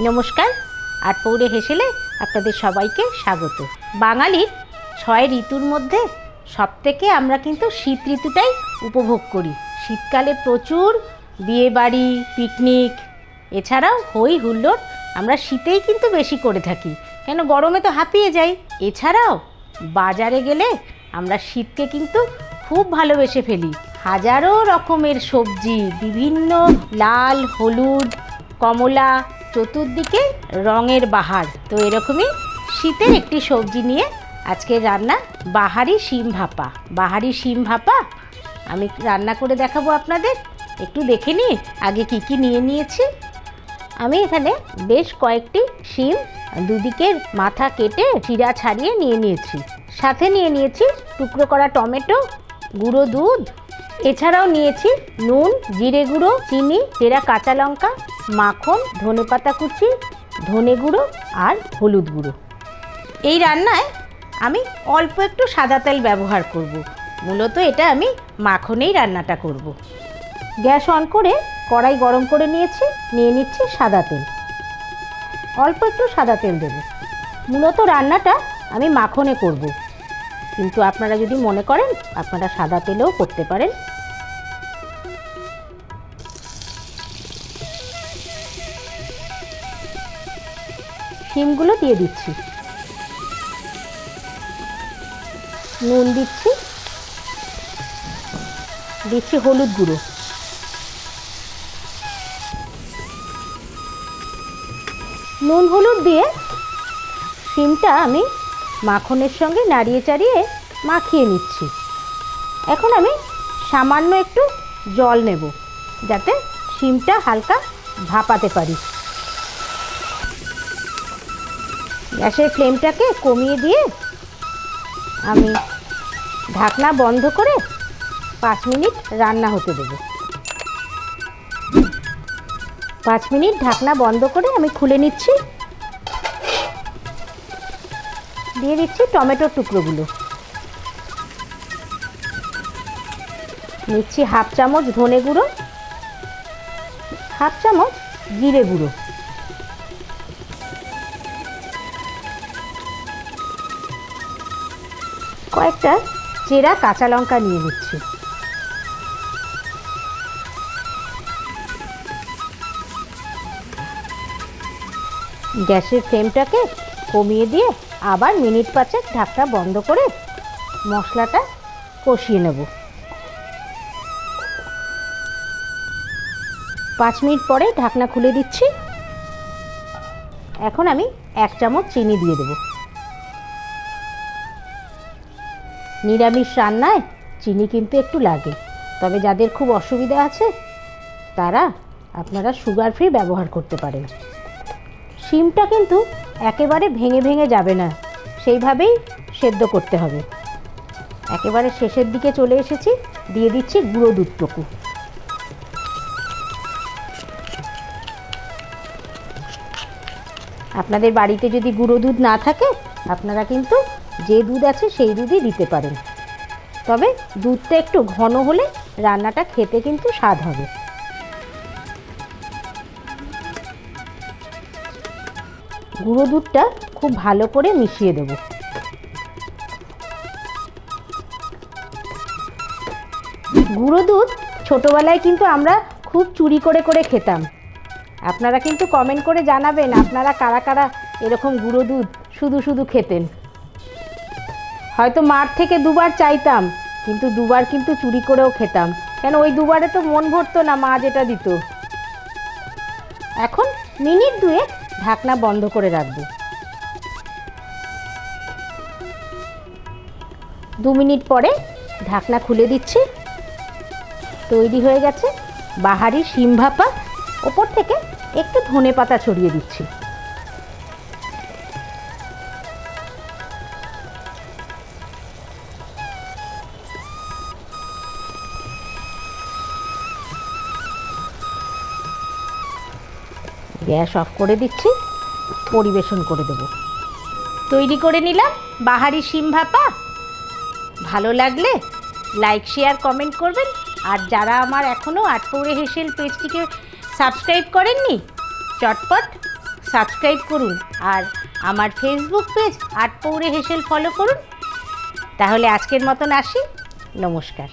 নমস্কার, আটপৌরে হেসেলে আপনাদের সবাইকে স্বাগত। বাঙালির ৬ ঋতুর মধ্যে সবথেকে আমরা কিন্তু শীত ঋতুটাই উপভোগ করি। শীতকালে প্রচুর বিয়েবাড়ি, পিকনিক, এছাড়াও হই হুল্লোড় আমরা শীতেই কিন্তু বেশি করে থাকি, কেন গরমে তো হাঁপিয়ে যাই। এছাড়াও বাজারে গেলে আমরা শীতকে কিন্তু খুব ভালোবেসে ফেলি। হাজারো রকমের সবজি, বিভিন্ন লাল, হলুদ, কমলা, চতুর্দিকে রঙের বাহার। তো এরকমই শীতের একটি সবজি নিয়ে আজকের রান্না বাহারি শিম ভাপা। বাহারি শিম ভাপা আমি রান্না করে দেখাবো আপনাদের। একটু দেখে নিই আগে কি কি নিয়ে নিয়েছি। আমি এখানে বেশ কয়েকটি শিম দুদিকের মাথা কেটে চিরা ছাড়িয়ে নিয়ে নিয়েছি। সাথে নিয়ে নিয়েছি টুকরো করা টমেটো, গুঁড়ো দুধ, এছাড়াও নিয়েছি নুন, জিরে গুঁড়ো, চিনি, চেরা কাঁচা লঙ্কা, মাখন, ধনেপাতা কুচি, ধনে গুঁড়ো আর হলুদ গুঁড়ো। এই রান্নায় আমি অল্প একটু সাদা তেল ব্যবহার করব। মূলত এটা আমি মাখনেই রান্নাটা করব। গ্যাস অন করে কড়াই গরম করে নিয়ে নিচ্ছি সাদা তেল। অল্প একটু সাদা তেল দেব। মূলত রান্নাটা আমি মাখনে করব, কিন্তু আপনারা যদি মনে করেন আপনারা সাদা তেলেও করতে পারেন। শিমগুলো দিয়ে দিচ্ছি, নুন দিচ্ছি হলুদ গুঁড়ো, নুন হলুদ দিয়ে শিমটা আমি মাখনের সঙ্গে নাড়িয়ে চাড়িয়ে মাখিয়ে নিচ্ছি। এখন আমি সামান্য একটু জল নেব, যাতে শিমটা হালকা ভাপাতে পারি। গ্যাসের ফ্লেমটাকে কমিয়ে দিয়ে আমি ঢাকনা বন্ধ করে 5 মিনিট রান্না হতে দেব। 5 মিনিট ঢাকনা বন্ধ করে আমি খুলে নিচ্ছি। দিয়ে দিচ্ছি টমেটোর টুকরোগুলো, নিচ্ছি হাফ চামচ ধনে গুঁড়ো, হাফ চামচ জিরে গুঁড়ো, কয়েকটা চেরা কাঁচা লঙ্কা নিয়ে নিচ্ছি। গ্যাসের ফ্লেমটাকে কমিয়ে দিয়ে আবার মিনিট 5 ঢাকনা বন্ধ করে মশলাটা কষিয়ে নেব। 5 মিনিট পরে ঢাকনা খুলে দিচ্ছি। এখন আমি 1 চামচ চিনি দিয়ে দেব। নিরামিষ রান্নায় চিনি কিন্তু একটু লাগে, তবে যাদের খুব অসুবিধা আছে তারা আপনারা সুগার ফ্রি ব্যবহার করতে পারেন। শিমটা কিন্তু একেবারে ভেঙে ভেঙে যাবে না, সেইভাবেই সেদ্ধ করতে হবে। একেবারে শেষের দিকে চলে এসেছি, দিয়ে দিচ্ছি গুঁড়ো দুধটুকু। আপনাদের বাড়িতে যদি গুঁড়ো দুধ না থাকে আপনারা কিন্তু যে দুধ আছে সেই দুধই দিতে পারেন, তবে দুধটা একটু ঘন হলে রান্নাটা খেতে কিন্তু স্বাদ হবে। গুঁড়ো দুধটা খুব ভালো করে মিশিয়ে দেব। গুঁড়ো দুধ ছোটোবেলায় কিন্তু আমরা খুব চুরি করে করে খেতাম। আপনারা কিন্তু কমেন্ট করে জানাবেন আপনারা কারা কারা এরকম গুঁড়ো দুধ শুধু শুধু খেতেন। হয়তো মার থেকে 2 বার চাইতাম, কিন্তু 2 বার কিন্তু চুরি করেও খেতাম, কেন ওই 2 বারে তো মন ভরতো না মা যেটা দিত। এখন মিনিট 2 ঢাকনা বন্ধ করে রাখবো। 2 মিনিট পরে ঢাকনা খুলে দিচ্ছি। তৈরি হয়ে গেছে বাহারি শিম ভাপা। ওপর থেকে একটু ধনেপাতা ছড়িয়ে দিচ্ছি। গ্যাস অফ করে দিচ্ছি, পরিবেশন করে দেব। তৈরি করে নিলাম বাহারি শিম ভাপা। ভালো লাগলে লাইক, শেয়ার, কমেন্ট করবেন। আর যারা আমার এখনও আটপৌরে হেসেল পেজটিকে সাবস্ক্রাইব করেননি, চটপট সাবস্ক্রাইব করুন আর আমার ফেসবুক পেজ আটপৌরে হেসেল ফলো করুন। তাহলে আজকের মতন আসি, নমস্কার।